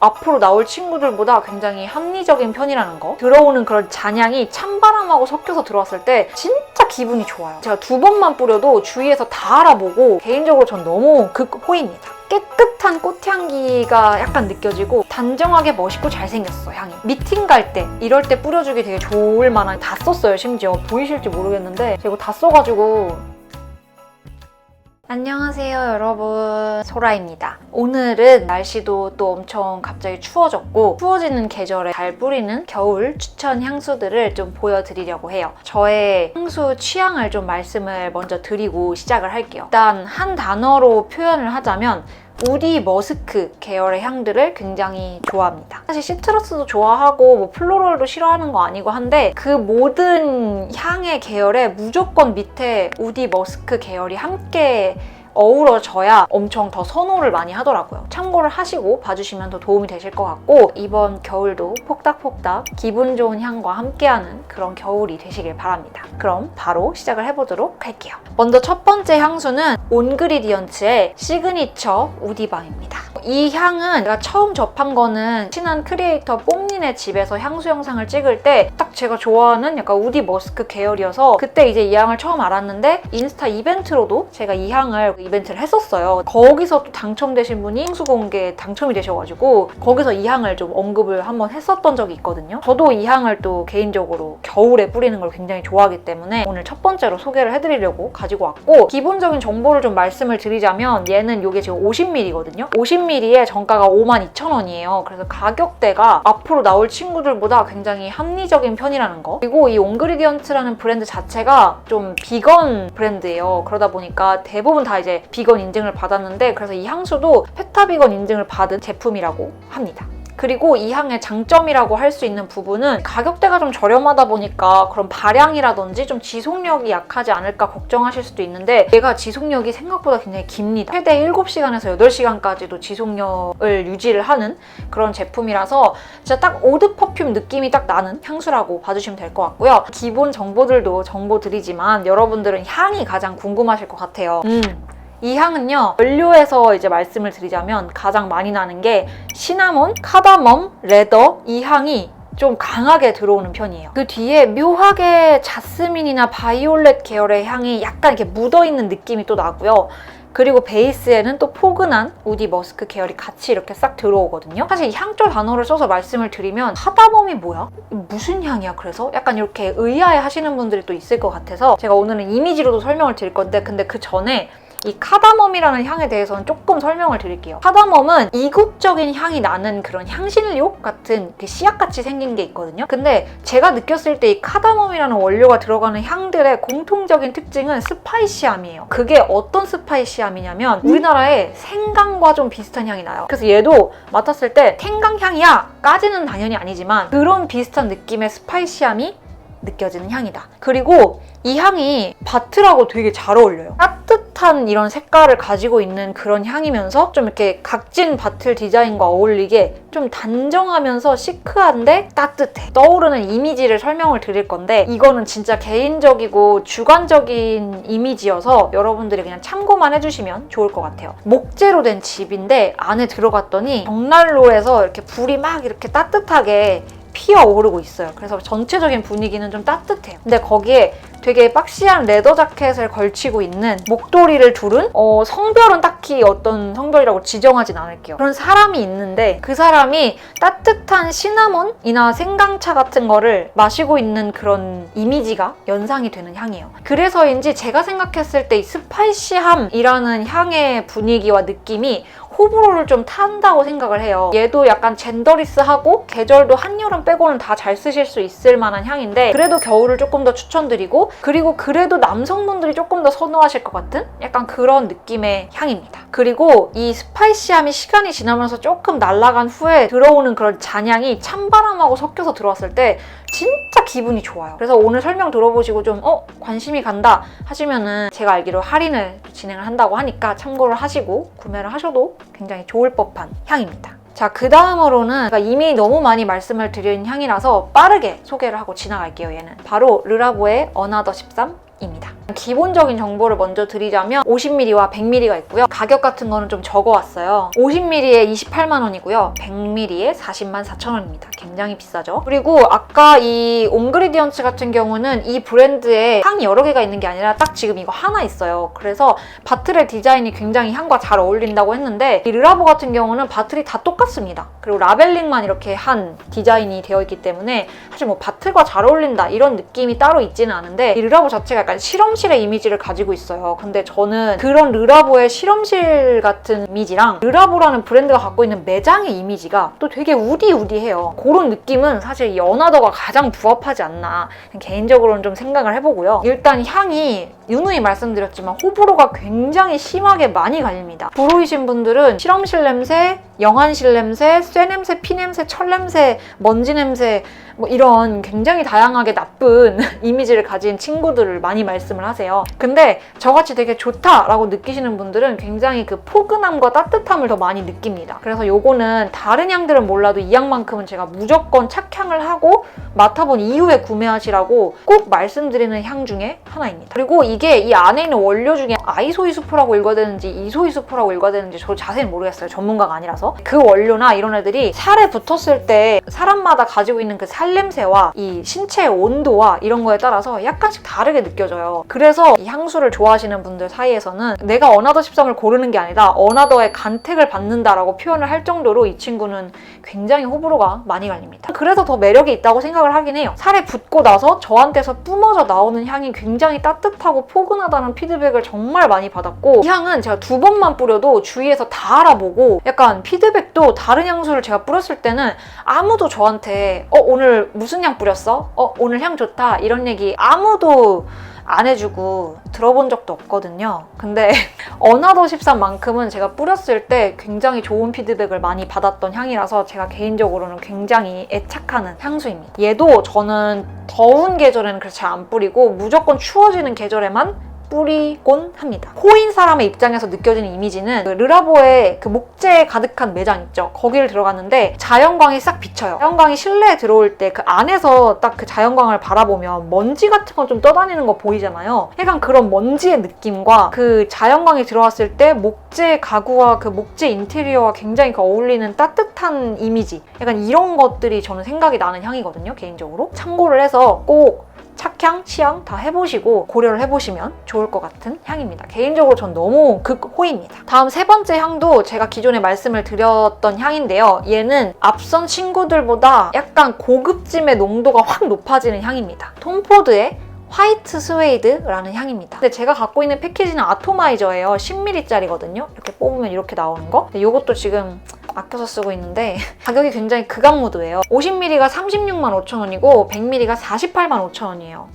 앞으로 나올 친구들보다 굉장히 합리적인 편이라는 거. 들어오는 그런 잔향이 찬바람하고 섞여서 들어왔을 때 진짜 기분이 좋아요. 제가 2번만 뿌려도 주위에서 다 알아보고 개인적으로 전 너무 극호입니다. 깨끗한 꽃향기가 약간 느껴지고 단정하게 멋있고 잘생겼어, 향이. 미팅 갈 때, 이럴 때 뿌려주기 되게 좋을 만한, 다 썼어요, 심지어. 보이실지 모르겠는데 제가 이거 다 써가지고. 안녕하세요, 여러분. 소라입니다. 오늘은 날씨도 또 엄청 갑자기 추워졌고 추워지는 계절에 잘 뿌리는 겨울 추천 향수들을 좀 보여드리려고 해요. 저의 향수 취향을 좀 말씀을 먼저 드리고 시작을 할게요. 일단 한 단어로 표현을 하자면 우디 머스크 계열의 향들을 굉장히 좋아합니다. 사실 시트러스도 좋아하고 뭐 플로럴도 싫어하는 거 아니고 한데 그 모든 향의 계열에 무조건 밑에 우디 머스크 계열이 함께 어우러져야 엄청 더 선호를 많이 하더라고요. 참고를 하시고 봐주시면 더 도움이 되실 것 같고 이번 겨울도 폭닥폭닥 기분 좋은 향과 함께하는 그런 겨울이 되시길 바랍니다. 그럼 바로 시작을 해보도록 할게요. 먼저 첫 번째 향수는 온그리디언츠의 시그니처 우디밤입니다. 이 향은 제가 처음 접한 거는 친한 크리에이터 뽐린의 집에서 향수 영상을 찍을 때 딱 제가 좋아하는 약간 우디 머스크 계열이어서 그때 이제 이 향을 처음 알았는데 인스타 이벤트로도 제가 이 향을 이벤트를 했었어요. 거기서 또 당첨되신 분이 향수 공개에 당첨이 되셔가지고 거기서 이 향을 좀 언급을 한번 했었던 적이 있거든요. 저도 이 향을 또 개인적으로 겨울에 뿌리는 걸 굉장히 좋아하기 때문에 오늘 첫 번째로 소개를 해드리려고 가지고 왔고 기본적인 정보를 좀 말씀을 드리자면 얘는 이게 지금 50ml거든요. 50ml에 정가가 52,000원이에요. 그래서 가격대가 앞으로 나올 친구들보다 굉장히 합리적인 편이라는 거. 그리고 이 온그리디언츠라는 브랜드 자체가 좀 비건 브랜드예요. 그러다 보니까 대부분 다 이제 비건 인증을 받았는데 그래서 이 향수도 페타 비건 인증을 받은 제품이라고 합니다. 그리고 이 향의 장점이라고 할 수 있는 부분은 가격대가 좀 저렴하다 보니까 그런 발향이라든지 좀 지속력이 약하지 않을까 걱정하실 수도 있는데 얘가 지속력이 생각보다 굉장히 깁니다. 최대 7시간에서 8시간까지도 지속력을 유지를 하는 그런 제품이라서 진짜 딱 오드 퍼퓸 느낌이 딱 나는 향수라고 봐주시면 될 것 같고요. 기본 정보들도 정보 드리지만 여러분들은 향이 가장 궁금하실 것 같아요. 이 향은요, 원료에서 이제 말씀을 드리자면 가장 많이 나는 게 시나몬, 카다멈, 레더 이 향이 좀 강하게 들어오는 편이에요. 그 뒤에 묘하게 자스민이나 바이올렛 계열의 향이 약간 이렇게 묻어있는 느낌이 또 나고요. 그리고 베이스에는 또 포근한 우디 머스크 계열이 같이 이렇게 싹 들어오거든요. 사실 이 향조 단어를 써서 말씀을 드리면 카다멈이 뭐야? 무슨 향이야? 그래서 약간 이렇게 의아해 하시는 분들이 또 있을 것 같아서 제가 오늘은 이미지로도 설명을 드릴 건데 근데 그 전에 이 카다멈이라는 향에 대해서는 조금 설명을 드릴게요. 카다멈은 이국적인 향이 나는 그런 향신료 같은 씨앗같이 생긴 게 있거든요. 근데 제가 느꼈을 때 이 카다멈이라는 원료가 들어가는 향들의 공통적인 특징은 스파이시함이에요. 그게 어떤 스파이시함이냐면 우리나라의 생강과 좀 비슷한 향이 나요. 그래서 얘도 맡았을 때 생강향이야 까지는 당연히 아니지만 그런 비슷한 느낌의 스파이시함이 느껴지는 향이다. 그리고 이 향이 바트라고 되게 잘 어울려요. 따뜻한 이런 색깔을 가지고 있는 그런 향이면서 좀 이렇게 각진 바틀 디자인과 어울리게 좀 단정하면서 시크한데 따뜻해. 떠오르는 이미지를 설명을 드릴 건데 이거는 진짜 개인적이고 주관적인 이미지여서 여러분들이 그냥 참고만 해주시면 좋을 것 같아요. 목재로 된 집인데 안에 들어갔더니 벽난로에서 이렇게 불이 막 이렇게 따뜻하게 피어오르고 있어요. 그래서 전체적인 분위기는 좀 따뜻해요. 근데 거기에 되게 박시한 레더 자켓을 걸치고 있는 목도리를 두른 성별은 딱히 어떤 성별이라고 지정하진 않을게요. 그런 사람이 있는데 그 사람이 따뜻한 시나몬이나 생강차 같은 거를 마시고 있는 그런 이미지가 연상이 되는 향이에요. 그래서인지 제가 생각했을 때 이 스파이시함이라는 향의 분위기와 느낌이 호불호를 좀 탄다고 생각을 해요. 얘도 약간 젠더리스하고 계절도 한여름 빼고는 다 잘 쓰실 수 있을 만한 향인데 그래도 겨울을 조금 더 추천드리고 그리고 그래도 남성분들이 조금 더 선호하실 것 같은 약간 그런 느낌의 향입니다. 그리고 이 스파이시함이 시간이 지나면서 조금 날아간 후에 들어오는 그런 잔향이 찬바람하고 섞여서 들어왔을 때 진짜 기분이 좋아요. 그래서 오늘 설명 들어보시고 좀 관심이 간다 하시면은 제가 알기로 할인을 진행을 한다고 하니까 참고를 하시고 구매를 하셔도 굉장히 좋을 법한 향입니다. 자, 그 다음으로는 제가 이미 너무 많이 말씀을 드린 향이라서 빠르게 소개를 하고 지나갈게요. 얘는 바로 르라보의 어나더 13입니다. 기본적인 정보를 먼저 드리자면 50ml와 100ml가 있고요. 가격 같은 거는 좀 적어왔어요. 50ml에 28만 원이고요. 100ml에 40만 4천 원입니다. 굉장히 비싸죠. 그리고 아까 이 옹그리디언츠 같은 경우는 이 브랜드에 향이 여러 개가 있는 게 아니라 딱 지금 이거 하나 있어요. 그래서 바틀의 디자인이 굉장히 향과 잘 어울린다고 했는데 이 르라보 같은 경우는 바틀이 다 똑같습니다. 그리고 라벨링만 이렇게 한 디자인이 되어 있기 때문에 사실 뭐 바틀과 잘 어울린다 이런 느낌이 따로 있지는 않은데 이 르라보 자체가 약간 실험실의 이미지를 가지고 있어요. 근데 저는 그런 르라보의 실험실 같은 이미지랑 르라보라는 브랜드가 갖고 있는 매장의 이미지가 또 되게 우디우디해요. 그런 느낌은 사실 이 어나더가 가장 부합하지 않나 개인적으로는 좀 생각을 해보고요. 일단 향이 누누이 말씀드렸지만 호불호가 굉장히 심하게 많이 갈립니다. 불호이신 분들은 실험실 냄새, 영안실 냄새, 쇠 냄새, 피 냄새, 철 냄새, 먼지 냄새 뭐 이런 굉장히 다양하게 나쁜 이미지를 가진 친구들을 많이 말씀을 하세요. 근데 저같이 되게 좋다라고 느끼시는 분들은 굉장히 그 포근함과 따뜻함을 더 많이 느낍니다. 그래서 요거는 다른 향들은 몰라도 이 향만큼은 제가 무조건 착향을 하고 맡아본 이후에 구매하시라고 꼭 말씀드리는 향 중에 하나입니다. 그리고 이게 이 안에 있는 원료 중에 아이소이수프라고 읽어야 되는지 이소이수프라고 읽어야 되는지 저도 자세히 모르겠어요. 전문가가 아니라서. 그 원료나 이런 애들이 살에 붙었을 때 사람마다 가지고 있는 그 살 냄새와 이 신체의 온도와 이런 거에 따라서 약간씩 다르게 느껴져요. 그래서 이 향수를 좋아하시는 분들 사이에서는 내가 어나더 13을 고르는 게 아니다. 어나더의 간택을 받는다라고 표현을 할 정도로 이 친구는 굉장히 호불호가 많이 갈립니다. 그래서 더 매력이 있다고 생각을 하긴 해요. 살에 붙고 나서 저한테서 뿜어져 나오는 향이 굉장히 따뜻하고 포근하다는 피드백을 정말 많이 받았고 이 향은 제가 2번만 뿌려도 주위에서 다 알아보고 약간 피드백도 다른 향수를 제가 뿌렸을 때는 아무도 저한테 오늘 무슨 향 뿌렸어? 오늘 향 좋다 이런 얘기 아무도 안 해주고 들어본 적도 없거든요. 근데 어나더 13만큼은 제가 뿌렸을 때 굉장히 좋은 피드백을 많이 받았던 향이라서 제가 개인적으로는 굉장히 애착하는 향수입니다. 얘도 저는 더운 계절에는 그래서 잘 안 뿌리고 무조건 추워지는 계절에만 뿌리곤 합니다. 호인 사람의 입장에서 느껴지는 이미지는 그 르라보의 그 목재 가득한 매장 있죠. 거기를 들어갔는데 자연광이 싹 비쳐요. 자연광이 실내에 들어올 때 그 안에서 딱 그 자연광을 바라보면 먼지 같은 거 좀 떠다니는 거 보이잖아요. 약간 그런 먼지의 느낌과 그 자연광이 들어왔을 때 목재 가구와 그 목재 인테리어와 굉장히 그 어울리는 따뜻한 이미지 약간 이런 것들이 저는 생각이 나는 향이거든요. 개인적으로. 참고를 해서 꼭 착향, 취향 다 해보시고 고려를 해보시면 좋을 것 같은 향입니다. 개인적으로 전 너무 극호입니다. 다음 세 번째 향도 제가 기존에 말씀을 드렸던 향인데요. 얘는 앞선 친구들보다 약간 고급짐의 농도가 확 높아지는 향입니다. 톰 포드의 화이트 스웨이드라는 향입니다. 근데 제가 갖고 있는 패키지는 아토마이저예요. 10ml짜리거든요. 이렇게 뽑으면 이렇게 나오는 거. 근데 이것도 지금 아껴서 쓰고 있는데 가격이 굉장히 극악무도예요. 50ml가 36만 5천 원이고 100ml가 48만 5천 원이에요.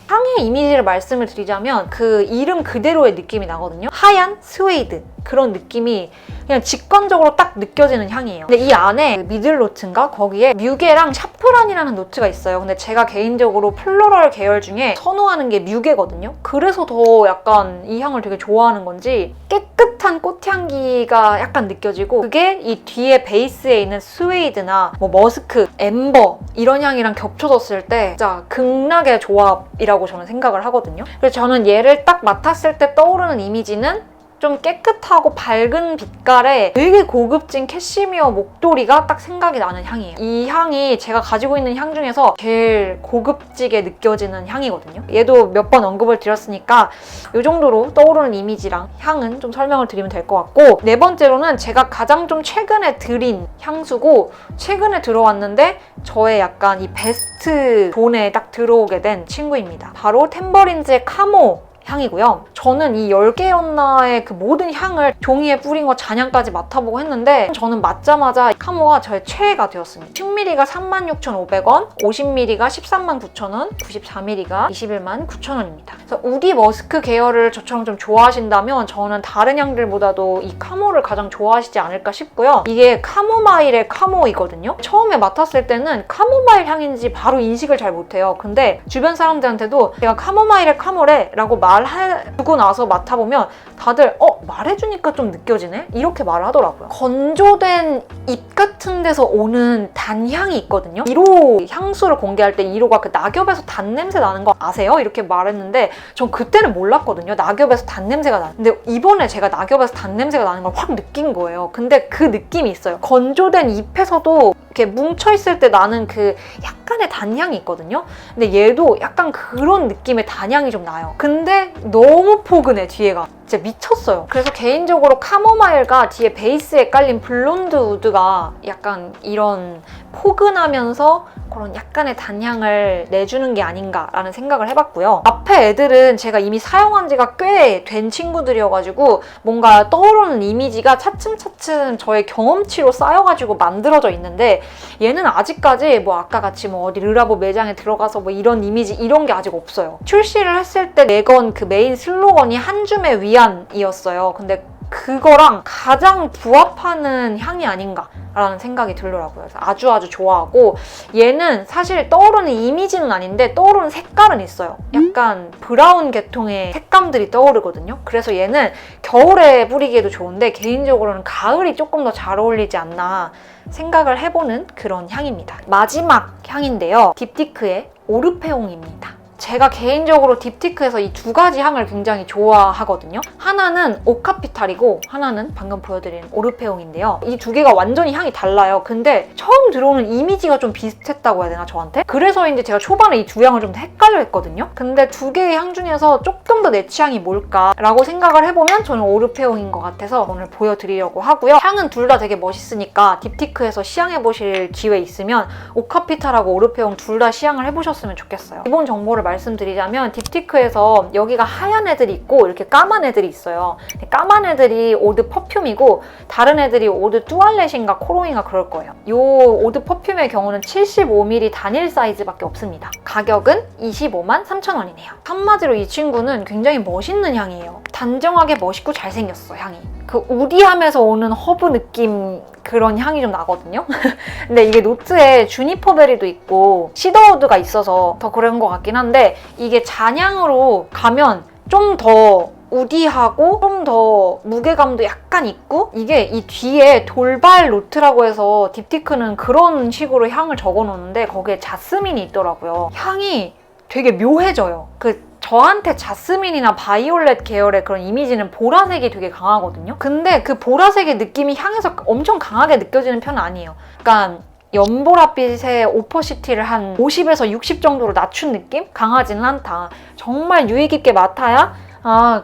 향의 이미지를 말씀을 드리자면 그 이름 그대로의 느낌이 나거든요. 하얀 스웨이드 그런 느낌이 그냥 직관적으로 딱 느껴지는 향이에요. 근데 이 안에 미들 노트인가? 거기에 뮤게랑 샤프란이라는 노트가 있어요. 근데 제가 개인적으로 플로럴 계열 중에 선호하는 게 뮤게거든요. 그래서 더 약간 이 향을 되게 좋아하는 건지 깨끗한 꽃향기가 약간 느껴지고 그게 이 뒤에 베이스에 있는 스웨이드나 뭐 머스크, 엠버 이런 향이랑 겹쳐졌을 때 진짜 극락의 조합이라고 저는 생각을 하거든요. 그래서 저는 얘를 딱 맡았을 때 떠오르는 이미지는 좀 깨끗하고 밝은 빛깔의 되게 고급진 캐시미어 목도리가 딱 생각이 나는 향이에요. 이 향이 제가 가지고 있는 향 중에서 제일 고급지게 느껴지는 향이거든요. 얘도 몇 번 언급을 드렸으니까 이 정도로 떠오르는 이미지랑 향은 좀 설명을 드리면 될 것 같고 네 번째로는 제가 가장 좀 최근에 들인 향수고 최근에 들어왔는데 저의 약간 이 베스트 존에 딱 들어오게 된 친구입니다. 바로 템버린즈의 카모 향이고요. 저는 이 10개였나의 그 모든 향을 종이에 뿌린 거 잔향까지 맡아보고 했는데 저는 맡자마자 카모가 저의 최애가 되었습니다. 10ml가 36,500원, 50ml가 139,000원, 94ml가 219,000원입니다. 그래서 우디 머스크 계열을 저처럼 좀 좋아하신다면 저는 다른 향들보다도 이 카모를 가장 좋아하시지 않을까 싶고요. 이게 카모마일의 카모이거든요. 처음에 맡았을 때는 카모마일 향인지 바로 인식을 잘 못해요. 근데 주변 사람들한테도 제가 카모마일의 카모래 라고 말해주고 두고 나서 맡아보면 다들 말해주니까 좀 느껴지네? 이렇게 말을 하더라고요. 건조된 잎 같은 데서 오는 단향이 있거든요. 1호 향수를 공개할 때 1호가 그 낙엽에서 단냄새 나는 거 아세요? 이렇게 말했는데 전 그때는 몰랐거든요. 낙엽에서 단냄새가 나는. 근데 이번에 제가 낙엽에서 단냄새가 나는 걸 확 느낀 거예요. 근데 그 느낌이 있어요. 건조된 잎에서도 이렇게 뭉쳐있을 때 나는 그 약간의 단향이 있거든요. 근데 얘도 약간 그런 느낌의 단향이 좀 나요. 근데 너무 포근해, 뒤에가. 진짜 미쳤어요. 그래서 개인적으로 카모마일과 뒤에 베이스에 깔린 블론드 우드가 약간 이런 포근하면서 그런 약간의 단향을 내주는 게 아닌가라는 생각을 해봤고요. 앞에 애들은 제가 이미 사용한 지가 꽤 된 친구들이어가지고 뭔가 떠오르는 이미지가 차츰차츰 저의 경험치로 쌓여가지고 만들어져 있는데 얘는 아직까지 뭐 아까 같이 뭐 어디 르라보 매장에 들어가서 뭐 이런 이미지 이런 게 아직 없어요. 출시를 했을 때 내건 그 메인 슬로건이 한 줌의 위안이었어요. 근데 그거랑 가장 부합하는 향이 아닌가라는 생각이 들더라고요. 그래서 아주 좋아하고 얘는 사실 떠오르는 이미지는 아닌데 떠오르는 색깔은 있어요. 약간 브라운 계통의 색감들이 떠오르거든요. 그래서 얘는 겨울에 뿌리기에도 좋은데 개인적으로는 가을이 조금 더 잘 어울리지 않나 생각을 해보는 그런 향입니다. 마지막 향인데요. 딥티크의 오르페옹입니다. 제가 개인적으로 딥티크에서 이 두 가지 향을 굉장히 좋아하거든요. 하나는 오카피탈이고 하나는 방금 보여드린 오르페옹인데요. 이 두 개가 완전히 향이 달라요. 근데 처음 들어오는 이미지가 좀 비슷했다고 해야 되나, 저한테? 그래서인지 제가 초반에 이 두 향을 좀 헷갈려 했거든요. 근데 두 개의 향 중에서 조금 더 내 취향이 뭘까라고 생각을 해보면 저는 오르페옹인 것 같아서 오늘 보여드리려고 하고요. 향은 둘 다 되게 멋있으니까 딥티크에서 시향해보실 기회 있으면 오카피탈하고 오르페옹 둘 다 시향을 해보셨으면 좋겠어요. 기본 정보를 말씀드리자면 딥티크에서 여기가 하얀 애들이 있고 이렇게 까만 애들이 있어요. 까만 애들이 오드 퍼퓸이고 다른 애들이 오드 뚜알렛인가 코롱인가 그럴 거예요. 이 오드 퍼퓸의 경우는 75ml 단일 사이즈밖에 없습니다. 가격은 25만 3천 원이네요. 한마디로 이 친구는 굉장히 멋있는 향이에요. 단정하게 멋있고 잘생겼어, 향이. 그 우디함에서 오는 허브 느낌 그런 향이 좀 나거든요. 근데 이게 노트에 주니퍼베리도 있고 시더우드가 있어서 더 그런 것 같긴 한데 이게 잔향으로 가면 좀 더 우디하고 좀 더 무게감도 약간 있고 이게 이 뒤에 돌발 노트라고 해서 딥티크는 그런 식으로 향을 적어놓는데 거기에 자스민이 있더라고요. 향이 되게 묘해져요. 저한테 자스민이나 바이올렛 계열의 그런 이미지는 보라색이 되게 강하거든요. 근데 그 보라색의 느낌이 향에서 엄청 강하게 느껴지는 편은 아니에요. 그러니까 연보라빛의 오퍼시티를 한 50에서 60 정도로 낮춘 느낌? 강하지는 않다. 정말 유의 깊게 맡아야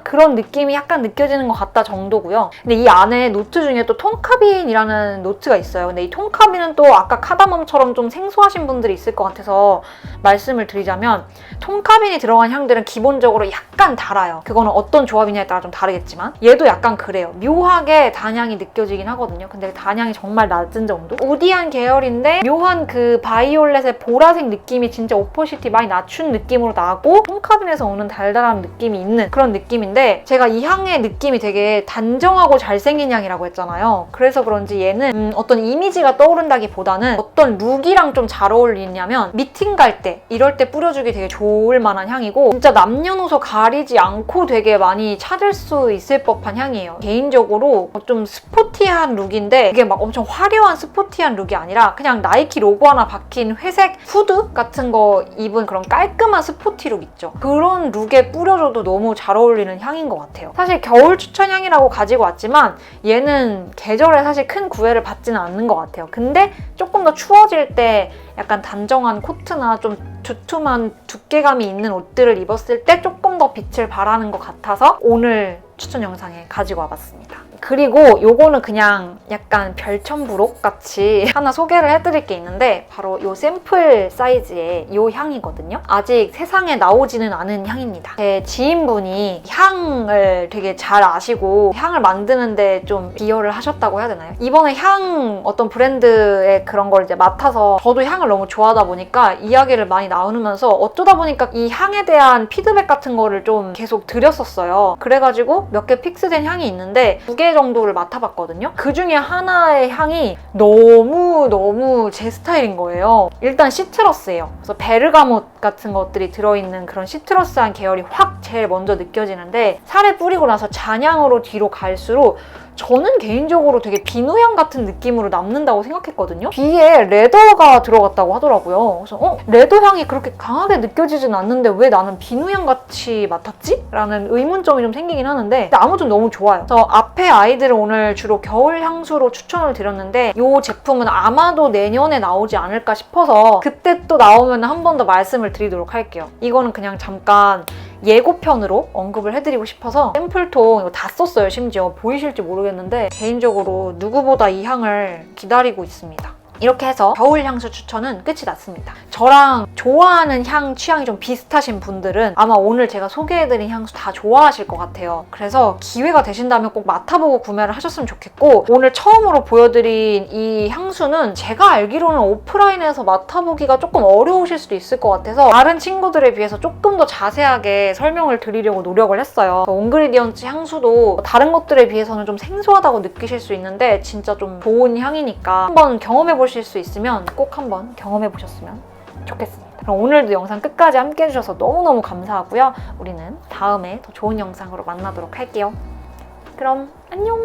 그런 느낌이 약간 느껴지는 것 같다 정도고요. 근데 이 안에 노트 중에 또 톤카빈이라는 노트가 있어요. 근데 이 톤카빈은 또 아까 카다멈처럼 좀 생소하신 분들이 있을 것 같아서 말씀을 드리자면 톤카빈이 들어간 향들은 기본적으로 약간 달아요. 그거는 어떤 조합이냐에 따라 좀 다르겠지만 얘도 약간 그래요. 묘하게 단향이 느껴지긴 하거든요. 근데 단향이 정말 낮은 정도? 우디한 계열인데 묘한 그 바이올렛의 보라색 느낌이 진짜 오퍼시티 많이 낮춘 느낌으로 나고 톤카빈에서 오는 달달한 느낌이 있는 그런 느낌인데 제가 이 향의 느낌이 되게 단정하고 잘생긴 향이라고 했잖아요. 그래서 그런지 얘는 어떤 이미지가 떠오른다기보다는 어떤 룩이랑 좀 잘 어울리냐면 미팅 갈 때 이럴 때 뿌려주기 되게 좋을 만한 향이고 진짜 남녀노소 가리지 않고 되게 많이 찾을 수 있을 법한 향이에요. 개인적으로 좀 스포티한 룩인데 이게 막 엄청 화려한 스포티한 룩이 아니라 그냥 나이키 로고 하나 박힌 회색 후드 같은 거 입은 그런 깔끔한 스포티 룩 있죠. 그런 룩에 뿌려줘도 너무 잘 어울리는 향인 것 같아요. 사실 겨울 추천 향이라고 가지고 왔지만 얘는 계절에 사실 큰 구애를 받지는 않는 것 같아요. 근데 조금 더 추워질 때 약간 단정한 코트나 좀 두툼한 두께감이 있는 옷들을 입었을 때 조금 더 빛을 발하는 것 같아서 오늘 추천 영상에 가지고 와봤습니다. 그리고 요거는 그냥 약간 별첨부록 같이 하나 소개를 해드릴 게 있는데 바로 요 샘플 사이즈의 요 향이거든요. 아직 세상에 나오지는 않은 향입니다. 제 지인분이 향을 되게 잘 아시고 향을 만드는데 좀 기여를 하셨다고 해야 되나요? 이번에 향 어떤 브랜드의 그런 걸 이제 맡아서 저도 향을 너무 좋아하다 보니까 이야기를 많이 나누면서 어쩌다 보니까 이 향에 대한 피드백 같은 거를 좀 계속 드렸었어요. 그래가지고 몇 개 픽스된 향이 있는데 2개 정도를 맡아봤거든요. 그 중에 하나의 향이 너무 너무너무 제 스타일인 거예요. 일단 시트러스예요. 그래서 베르가못 같은 것들이 들어있는 그런 시트러스한 계열이 확 제일 먼저 느껴지는데 살에 뿌리고 나서 잔향으로 뒤로 갈수록 저는 개인적으로 되게 비누향 같은 느낌으로 남는다고 생각했거든요. 비에 레더가 들어갔다고 하더라고요. 그래서 레더 향이 그렇게 강하게 느껴지진 않는데 왜 나는 비누향 같이 맡았지? 라는 의문점이 좀 생기긴 하는데 근데 아무튼 너무 좋아요. 그래서 앞에 아이들을 오늘 주로 겨울 향수로 추천을 드렸는데 이 제품은 아마도 내년에 나오지 않을까 싶어서 그때 또 나오면 한 번 더 말씀을 드리도록 할게요. 이거는 그냥 잠깐 예고편으로 언급을 해드리고 싶어서 샘플통 이거 다 썼어요. 심지어 보이실지 모르겠는데 개인적으로 누구보다 이 향을 기다리고 있습니다. 이렇게 해서 겨울 향수 추천은 끝이 났습니다. 저랑 좋아하는 향 취향이 좀 비슷하신 분들은 아마 오늘 제가 소개해드린 향수 다 좋아하실 것 같아요. 그래서 기회가 되신다면 꼭 맡아보고 구매를 하셨으면 좋겠고 오늘 처음으로 보여드린 이 향수는 제가 알기로는 오프라인에서 맡아보기가 조금 어려우실 수도 있을 것 같아서 다른 친구들에 비해서 조금 더 자세하게 설명을 드리려고 노력을 했어요. 온그리디언츠 향수도 다른 것들에 비해서는 좀 생소하다고 느끼실 수 있는데 진짜 좀 좋은 향이니까 한번 경험해보실 수 있으면 꼭 한번 경험해보셨으면 좋겠습니다. 그럼 오늘도 영상 끝까지 함께 해주셔서 너무너무 감사하고요. 우리는 다음에 더 좋은 영상으로 만나도록 할게요. 그럼 안녕!